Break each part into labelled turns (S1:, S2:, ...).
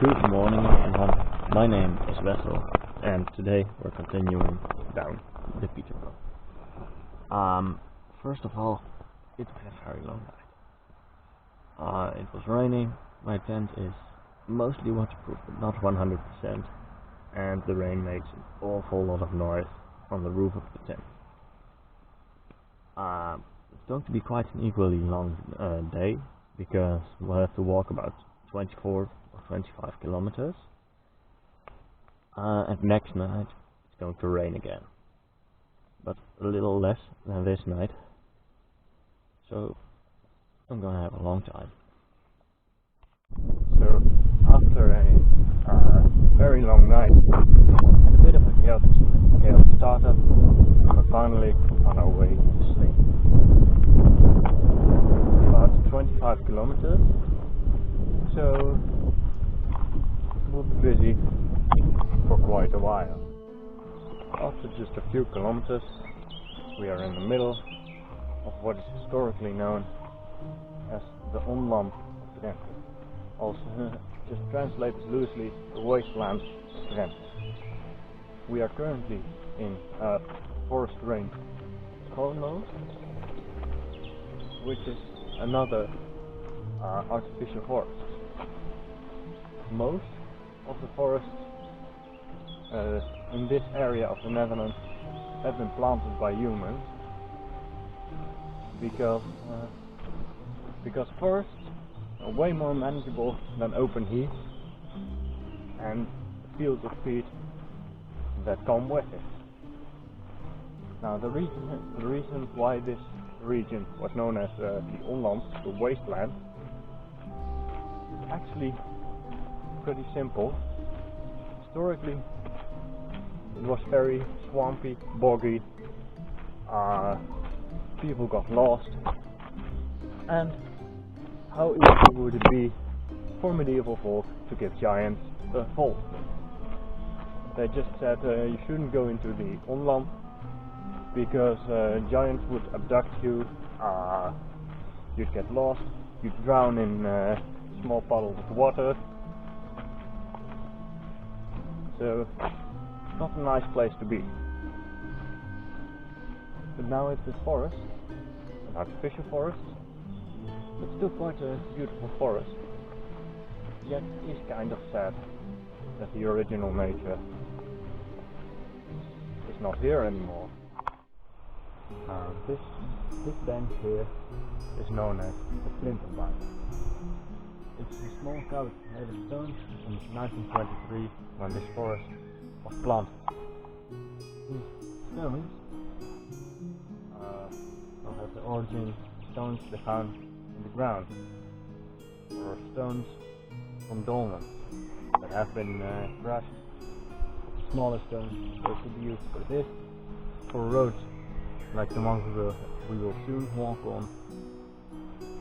S1: Good morning everyone, my name is Wessel and today we're continuing down the Pieterpad. First of all, it's been a very long night. It was raining, my tent is mostly waterproof but not 100%, and the rain makes an awful lot of noise from the roof of the tent. It's going to be quite an equally long day because we'll have to walk about 24 or 25 kilometers, and next night it's going to rain again, but a little less than this night, so I'm gonna have a long time. So after a very long night and a bit of a chaotic startup, we're finally on our way to Sleen. About 25 kilometers, so we'll be busy for quite a while. After just a few kilometers, we are in the middle of what is historically known as the Onland of Drenthe, also just translated loosely the wastelands of Drenthe. We are currently in forest range Schoonloo, which is another artificial forest. Most of the forests in this area of the Netherlands have been planted by humans because forests are way more manageable than open heath and fields of peat that come with it. Now the reason why this region was known as the Onland, the wasteland, is actually pretty simple. Historically, it was very swampy, boggy, people got lost, and how easy would it be for medieval folk to give giants a fall? They just said you shouldn't go into the Onland because giants would abduct you, you'd get lost, you'd drown in small puddles of water. So, not a nice place to be. But now it's this forest, an artificial forest, but still quite a beautiful forest. Yet it is kind of sad that the original nature is not here anymore. This bench here is known as the Pieterpad. It's a small couch made of stone in 1923 when this forest was planted. These stones will have the origin stones they found in the ground, or stones from Onland that have been crushed. Smaller stones they could be used for this, for roads like the ones we will soon walk on.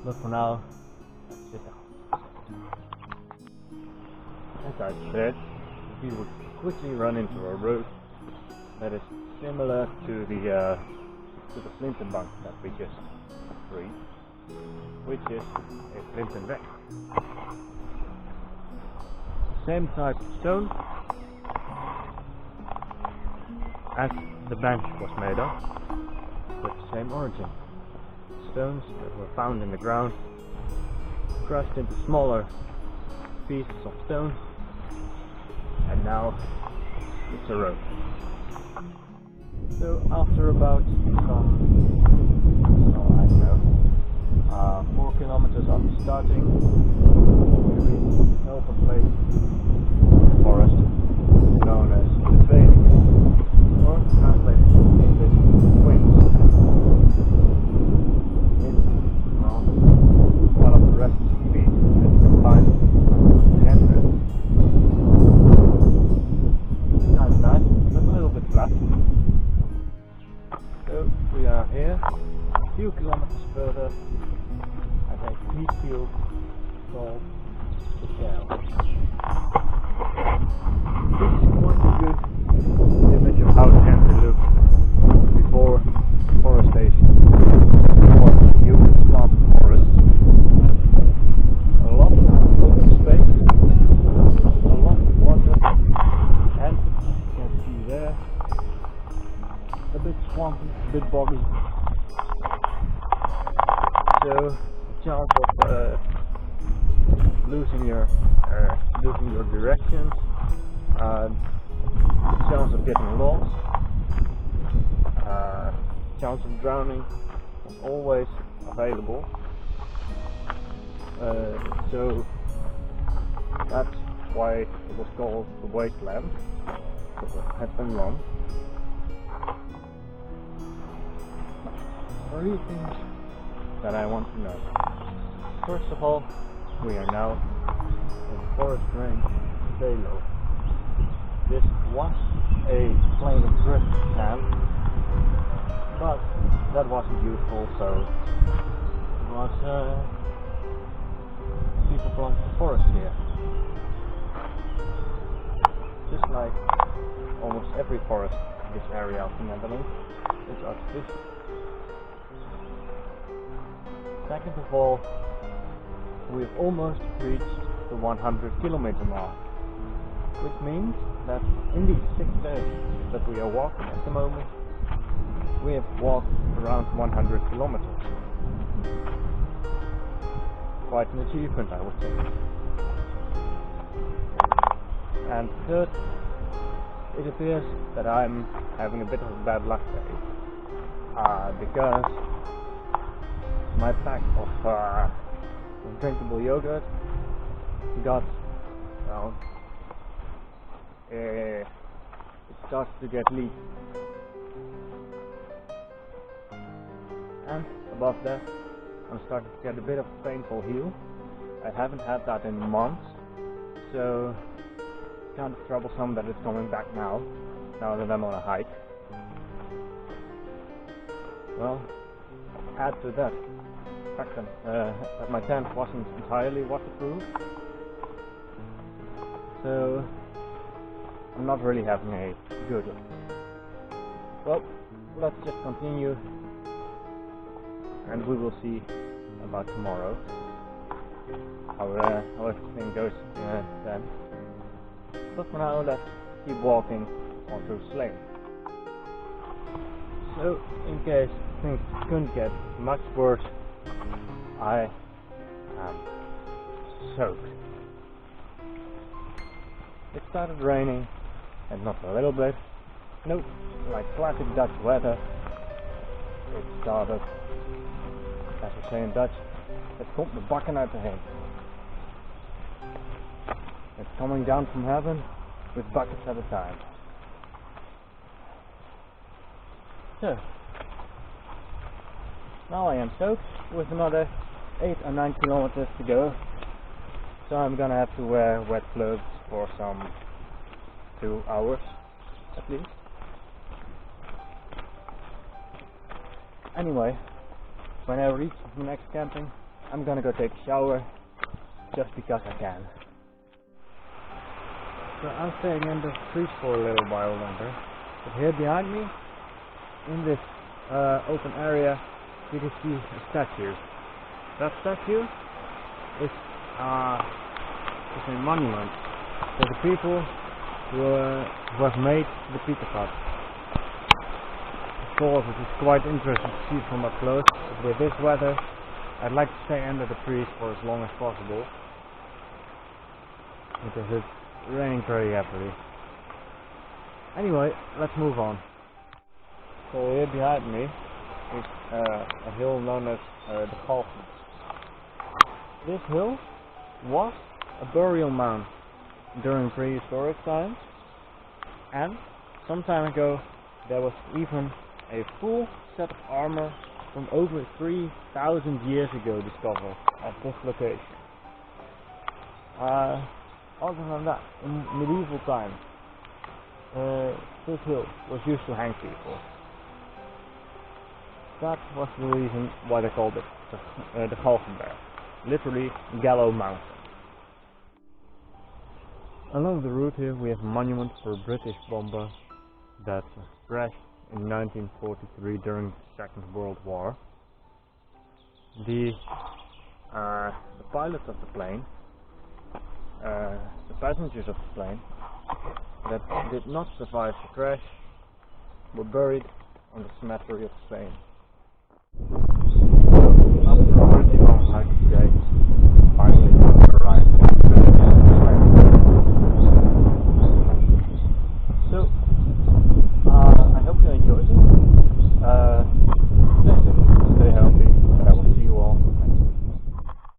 S1: But for now, let's sit down. As I said, we would quickly run into a road that is similar to the Pieterpad that we just reached, which is a flinten bank. Same type of stone as the bench was made of, with the same origin. Stones that were found in the ground, crushed into smaller pieces of stone, and now it's a road. So after about I don't know, 4 kilometers after starting, we reach an open place in the forest known as the Sleen, or translated in English, twins. It's one of the rest of the feet that you can find in the entrance. It's kind of nice, but a little bit flat. So we are here, a few kilometers further, at a peat field called the Shell. This is quite a good image of how Drenthe looked before forestation, before humans planted forests. A lot of open space, losing your directions, chance of getting lost, chance of drowning is always available. So that's why it was called the wasteland, because it had been long. Three things that I want to know. First of all, we are now in forest range Schoonloo. This was a plain drift camp, but that wasn't useful, so it was people from the forest here. Just like almost every forest in this area of the Netherlands, it's artificial. Second of all, we've almost reached the 100-kilometer mark, which means that in these 6 days that we are walking at the moment, we have walked around 100 kilometers. Quite an achievement, I would say. And third, it appears that I'm having a bit of a bad luck day, because my pack of drinkable yogurt got, well, it starts to get leaky. And above that, I'm starting to get a bit of a painful heel. I haven't had that in months, so it's kind of troublesome that it's coming back now that I'm on a hike. Well, add to that the fact that my tent wasn't entirely waterproof, so I'm not really having a good look. Well, let's just continue, and we will see about tomorrow how everything goes then. But for now, let's keep walking on through Sleen. So, in case things couldn't get much worse, I am soaked. It started raining, and not a little bit. Nope, like classic Dutch weather. It started, as we say in Dutch, het komt de bakken uit de hemel. It's coming down from heaven with buckets at a time. So, now I am soaked with another 8 or 9 kilometers to go, so I'm gonna have to wear wet clothes for some 2 hours at least. Anyway, when I reach the next camping, I'm gonna go take a shower just because I can. So I'm staying in the trees for a little while longer, but here behind me, in this open area, you can see a statue. That statue is a monument to the people who have made the Pieterpad. Of course, it is quite interesting to see from up close, but with this weather, I'd like to stay under the trees for as long as possible, because it's raining very heavily. Anyway, let's move on. So here behind me is a hill known as the Onland. This hill was a burial mound during prehistoric times, and some time ago there was even a full set of armor from over 3,000 years ago discovered at this location. Other than that, in medieval times, this hill was used to hang people. That was the reason why they called it the Galgenberg, literally Gallows Mountain. Along the route here we have a monument for a British bomber that crashed in 1943 during the Second World War. The pilot of the plane, the passengers of the plane that did not survive the crash were buried on the cemetery of Sleen. After a pretty long hike today,